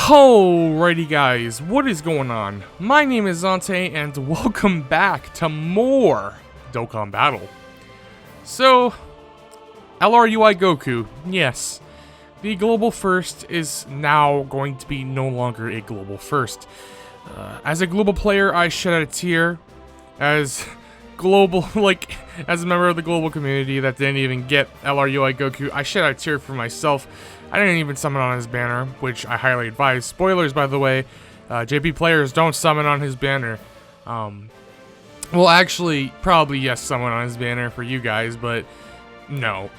Alrighty guys, what is going on? My name is Zante and welcome back to more Dokkan Battle. So, LRUI Goku, yes, the global first is now going to be no longer a global first. As a global player, I shed a tear as global, as a member of the global community that didn't even get LRUI Goku. I shed a tear for myself. I didn't even summon on his banner, which I highly advise. Spoilers, by the way, JP players don't summon on his banner. Well, actually, probably yes, summon on his banner for you guys, but no.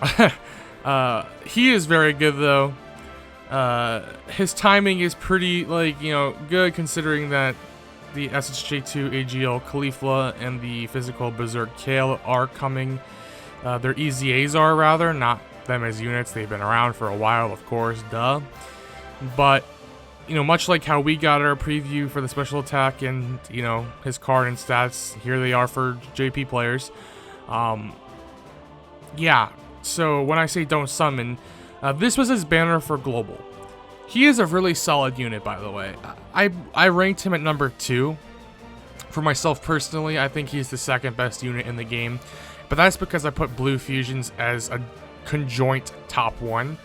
He is very good, though. His timing is pretty, good, considering that the SSJ2 AGL Caulifla and the physical Berserk Kale are coming. Their EZAs are, rather, not them as units. They've been around for a while, of course, duh. But, much like how we got our preview for the special attack and, his card and stats, here they are for JP players. Yeah, so when I say don't summon, this was his banner for global. He is a really solid unit, by the way. I ranked him at number 2. For myself personally, I think he's the second best unit in the game. But that's because I put Blue Fusions as a conjoint top 1.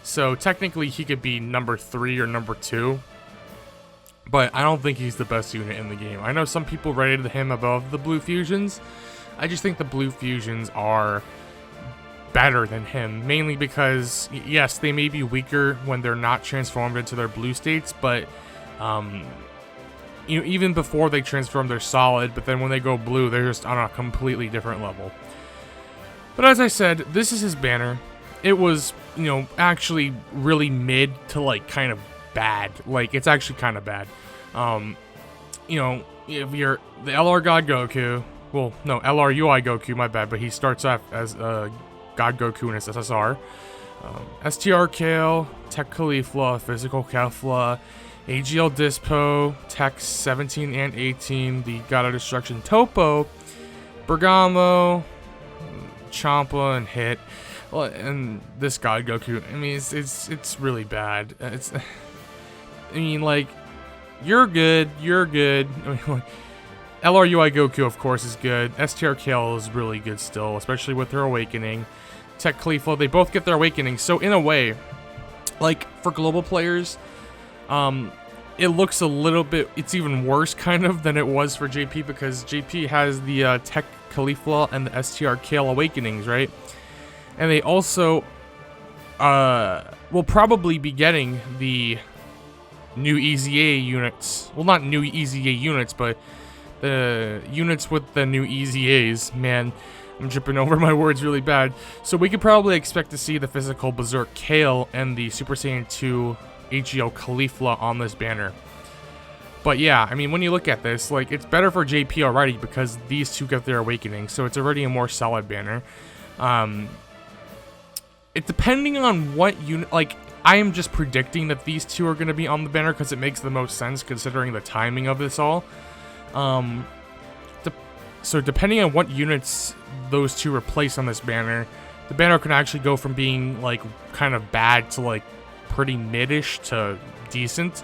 So technically he could be number 3 or number 2. But I don't think he's the best unit in the game. I know some people rated him above the Blue Fusions. I just think the Blue Fusions are better than him, mainly because, yes, they may be weaker when they're not transformed into their blue states, but even before they transform, they're solid, but then when they go blue, they're just on a completely different level. But as I said, this is his banner. It was, actually really mid to, kind of bad. It's actually kind of bad. If you're the LR God Goku, well, no, LRUI Goku, my bad, but he starts off as God Goku in his SSR. STR Kale, Tech Caulifla, Physical Kefla, AGL Dispo, Tech 17 and 18, the God of Destruction Topo, Bergamo, Champa, and Hit. Well, and this God Goku, I mean, it's really bad. You're good. I mean, LRUI Goku, of course, is good. STR Kale is really good still, especially with her awakening. Tech Caulifla, they both get their awakening. So in a way, for global players, it looks a little bit, it's even worse kind of than it was for JP, because JP has the Tech Caulifla and the STR Kale awakenings, right? And they also will probably be getting the new EZA units. Well, not new EZA units, but the units with the new EZAs. Man, I'm tripping over my words really bad. So we could probably expect to see the physical Berserk Kale and the Super Saiyan 2 AGL Caulifla on this banner. But yeah, I mean, when you look at this, it's better for JP already because these two get their awakening, so it's already a more solid banner. It depending on what unit, I am just predicting that these two are going to be on the banner because it makes the most sense considering the timing of this all. So depending on what units those two replace on this banner, the banner can actually go from being kind of bad to pretty mid-ish to decent.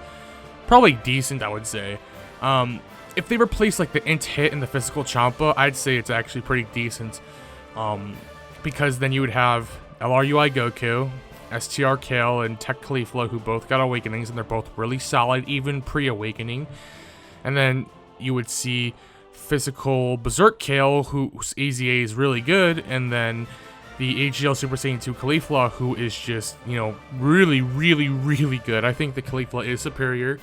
Probably decent, I would say. If they replace the int hit and the physical Champa, I'd say it's actually pretty decent. Because then you would have LRUI Goku, STR Kale, and Tech Caulifla, who both got awakenings, and they're both really solid, even pre-awakening. And then you would see physical Berserk Kale, whose AZA is really good, and then the AGL Super Saiyan 2 Caulifla, who is just, really, really, really good. I think the Caulifla is superior.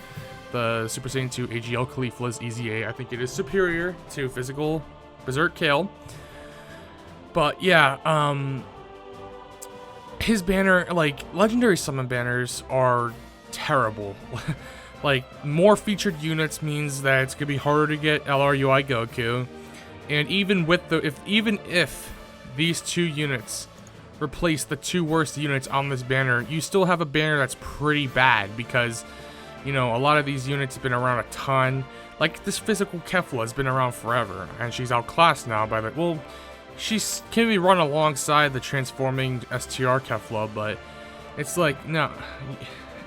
The Super Saiyan 2 AGL Caulifla's EZA, I think it is superior to physical Berserk Kale. But yeah, his banner, legendary summon banners are terrible. More featured units means that it's gonna be harder to get LRUI Goku, and even if these two units replace the two worst units on this banner, you still have a banner that's pretty bad because, a lot of these units have been around a ton. This physical Kefla has been around forever, and she's outclassed now by the, well, she can be run alongside the transforming STR Kefla, but it's no,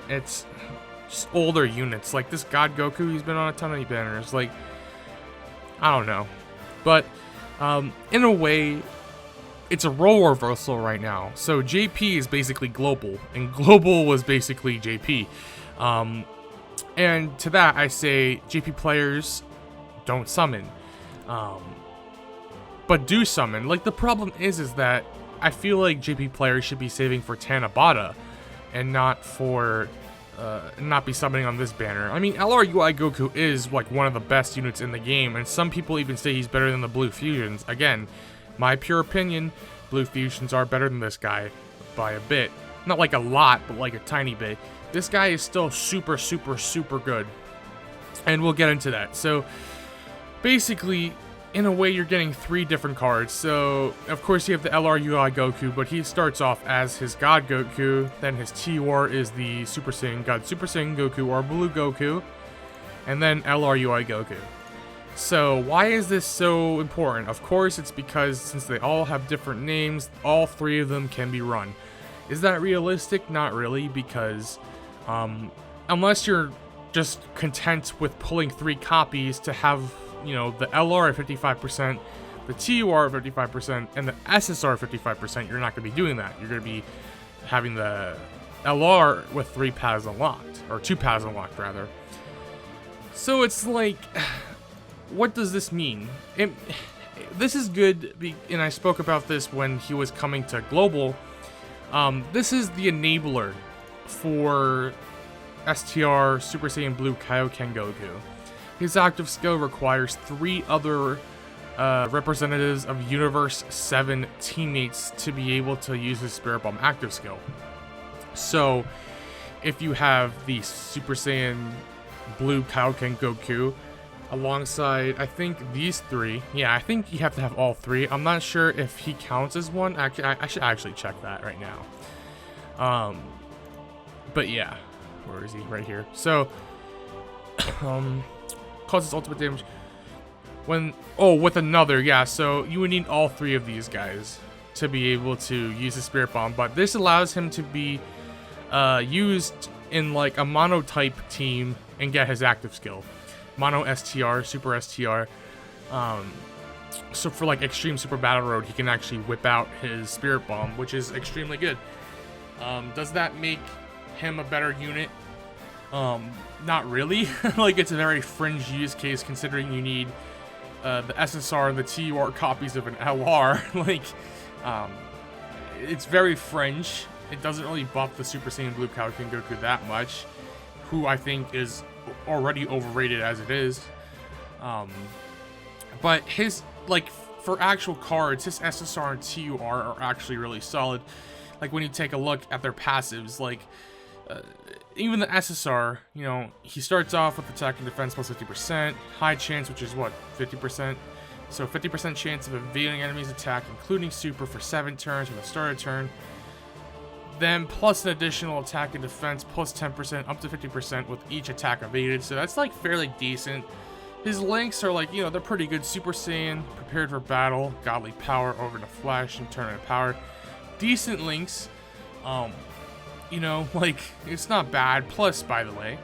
it's just older units. Like this God Goku, he's been on a ton of banners. Like, I don't know. But, in a way, it's a role reversal right now. So JP is basically global, and global was basically JP. And to that, I say JP players don't summon. But do summon. Like, the problem is that I feel like JP players should be saving for Tanabata and not for not be summoning on this banner. I mean, LRUI Goku is like one of the best units in the game, and some people even say he's better than the Blue Fusions. Again, my pure opinion, Blue Fusions are better than this guy by a bit. Not like a lot, but like a tiny bit. This guy is still super, super, super good. And we'll get into that. So, basically, in a way, you're getting 3 different cards. So, of course, you have the LRUI Goku, but he starts off as his God Goku. Then his T-War is the Super Saiyan God Super Saiyan Goku or Blue Goku. And then LRUI Goku. So, why is this so important? Of course, it's because since they all have different names, all 3 of them can be run. Is that realistic? Not really, because unless you're just content with pulling 3 copies to have, you know, the LR at 55%, the TUR at 55%, and the SSR at 55%, you're not going to be doing that. You're going to be having the LR with 3 paths unlocked, or 2 paths unlocked, rather. So it's like, what does this mean? This is good, and I spoke about this when he was coming to Global. This is the enabler for STR Super Saiyan Blue Kaioken Goku. His active skill requires 3 other representatives of Universe 7 teammates to be able to use his Spirit Bomb active skill. So, if you have the Super Saiyan Blue Kaioken Goku alongside, I think, these 3. Yeah, I think you have to have all 3. I'm not sure if he counts as one. Actually, I should actually check that right now. But yeah, where is he? Right here. So, causes ultimate damage when with another. Yeah, so you would need all 3 of these guys to be able to use the Spirit Bomb, but this allows him to be used in like a mono type team and get his active skill, mono STR, super STR. So for like extreme super battle road, he can actually whip out his Spirit Bomb, which is extremely good. Does that make him a better unit? Not really. Like, it's a very fringe use case considering you need the SSR and the TUR copies of an LR. Like, it's very fringe. It doesn't really buff the Super Saiyan Blue Kaioken Goku that much, who I think is already overrated as it is. But his, like, for actual cards, his SSR and TUR are actually really solid. Like, when you take a look at their passives, like, even the SSR, you know, he starts off with attack and defense plus 50%, high chance, which is what, 50%? So 50% chance of evading enemy's attack, including super, for 7 turns from the start of turn. Then plus an additional attack and defense plus 10%, up to 50% with each attack evaded. So that's like fairly decent. His links are like, you know, they're pretty good. Super Saiyan, prepared for battle, godly power, over to flash, and tournament power. Decent links. You know, like, it's not bad. Plus, by the way,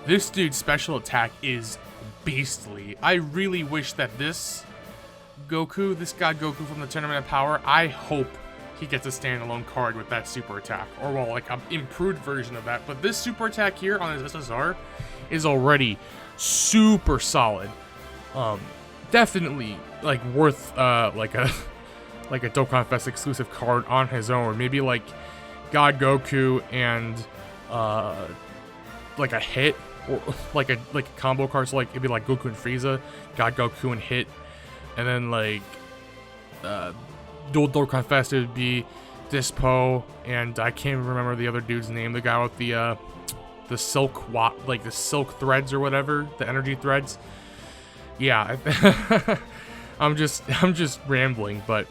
this dude's special attack is beastly. I really wish that this Goku, this God Goku from the Tournament of Power, I hope he gets a standalone card with that super attack. Or, well, like, an improved version of that. But this super attack here on his SSR is already super solid. Definitely, like, worth, like a Dokkan Fest exclusive card on his own. Maybe, like, God Goku and like a hit, or like a combo card. So like it'd be like Goku and Frieza, God Goku and hit, and then like dual Dokkan Fest, it would be Dispo, and I can't even remember the other dude's name, the guy with the silk like the silk threads or whatever, the energy threads. Yeah, I'm just rambling, but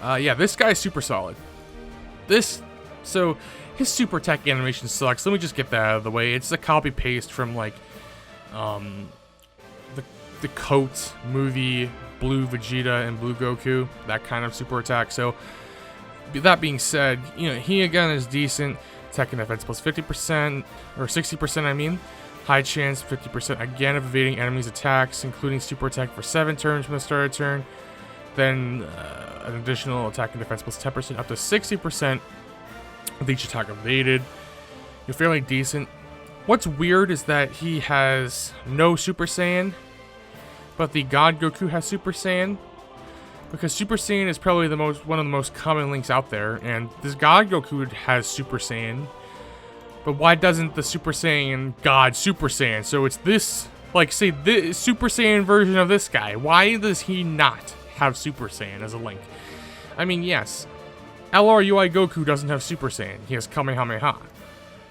yeah, this guy's super solid. So his super attack animation sucks. Let me just get that out of the way. It's a copy paste from like the Coat movie, Blue Vegeta and Blue Goku, that kind of super attack. So that being said, you know, he again is decent. Attack and defense plus 50%, or 60% I mean. High chance, 50% again of evading enemies' attacks, including super attack for 7 turns from the start of turn. Then an additional attack and defense plus 10%, up to 60% with each attack evaded. You're fairly decent. What's weird is that he has no Super Saiyan, but the God Goku has Super Saiyan. Because Super Saiyan is probably one of the most common links out there, and this God Goku has Super Saiyan. But why doesn't the Super Saiyan God Super Saiyan? So it's this, like, say, the Super Saiyan version of this guy. Why does he not have Super Saiyan as a link? I mean, yes, LRUI Goku doesn't have Super Saiyan. He has Kamehameha.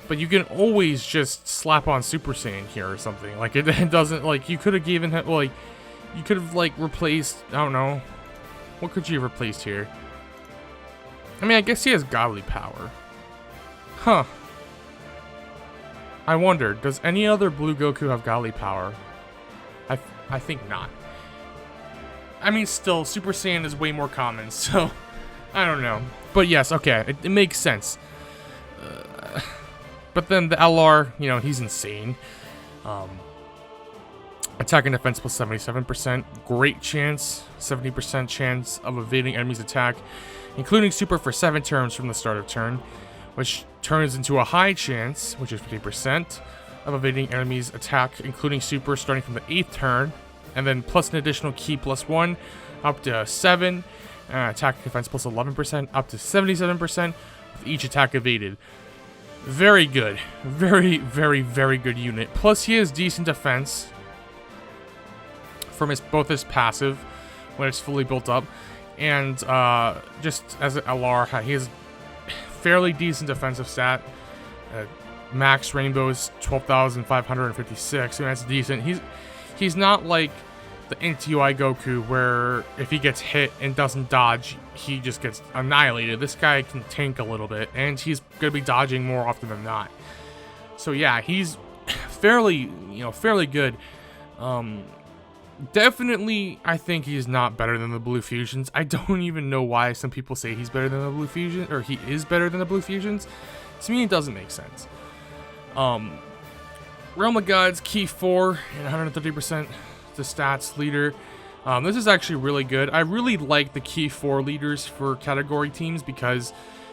But you can always just slap on Super Saiyan here or something. Like, it doesn't, like, you could have given him, like, you could have, like, replaced, I don't know. What could you have replaced here? I mean, I guess he has godly power. Huh. I wonder, does any other Blue Goku have godly power? I think not. I mean, still, Super Saiyan is way more common, so I don't know. But yes, okay, it makes sense. But then the LR, you know, he's insane. Attack and defense plus 77%. Great chance. 70% chance of evading enemies' attack, including super for 7 turns from the start of turn, which turns into a high chance, which is 50%, of evading enemies' attack, including super, starting from the 8th turn, and then plus an additional ki plus 1, up to 7. Attack and defense plus 11%, up to 77%, with each attack evaded. Very good. Very, very, very good unit. Plus, he has decent defense from both his passive when it's fully built up, and just as an LR, he has fairly decent defensive stat. Max Rainbow is 12,556, and that's decent. He's not like the NTUI Goku where if he gets hit and doesn't dodge, he just gets annihilated. This guy can tank a little bit, and he's gonna be dodging more often than not. So yeah, he's fairly good. Definitely, I think he's not better than the Blue Fusions. I don't even know why some people say he's better than the Blue Fusion, or he is better than the Blue Fusions. To me, it doesn't make sense. Realm of Gods, Key 4, and 130% the stats leader. This is actually really good. I really like the Key 4 leaders for category teams because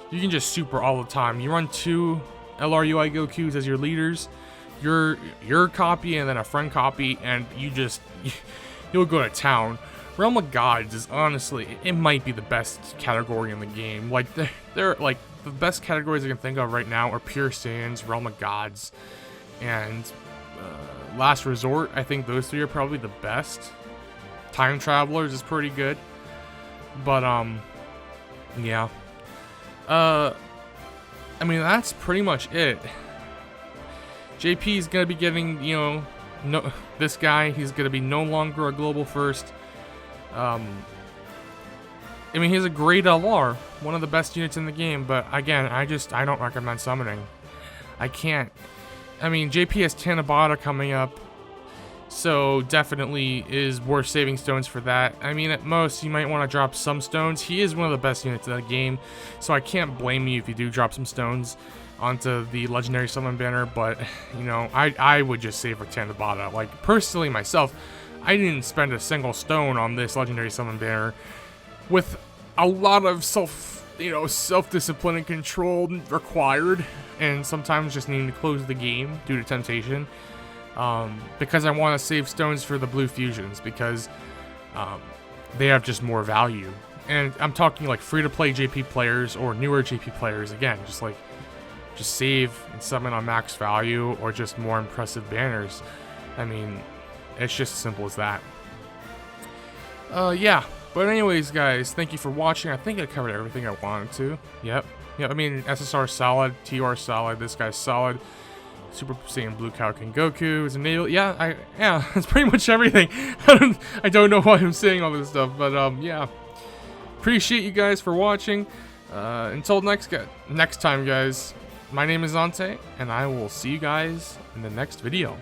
you can just super all the time. You run 2 LRUI Gokus as your leaders, your copy and then a friend copy, and you'll go to town. Realm of Gods is honestly, it might be the best category in the game. Like they're like the best categories I can think of right now are Pure Saiyans, Realm of Gods, and Last Resort. I think those 3 are probably the best. Time Travelers is pretty good, but yeah. I mean, that's pretty much it. JP is gonna be getting, you know, this guy. He's gonna be no longer a global first. I mean, he's a great LR, one of the best units in the game. But again, I don't recommend summoning. I can't. I mean, JP has Tanabata coming up, so definitely is worth saving stones for that. I mean, at most, you might want to drop some stones. He is one of the best units in the game, so I can't blame you if you do drop some stones onto the Legendary Summon banner, but, you know, I would just save for Tanabata. Like, personally, myself, I didn't spend a single stone on this Legendary Summon banner with a lot of self-discipline and control required, and sometimes just needing to close the game due to temptation, because I want to save stones for the Blue Fusions, because they have just more value. And I'm talking like free-to-play JP players or newer JP players, again, just save and summon on max value or just more impressive banners. I mean, it's just as simple as that. Yeah. But anyways, guys, thank you for watching. I think I covered everything I wanted to. Yep. I mean, SSR solid, TR solid, this guy's solid. Super Saiyan Blue Cow King Goku is enabled. Yeah, that's pretty much everything. I don't know why I'm saying all this stuff, but yeah. Appreciate you guys for watching. Until next time, guys. My name is Ante, and I will see you guys in the next video.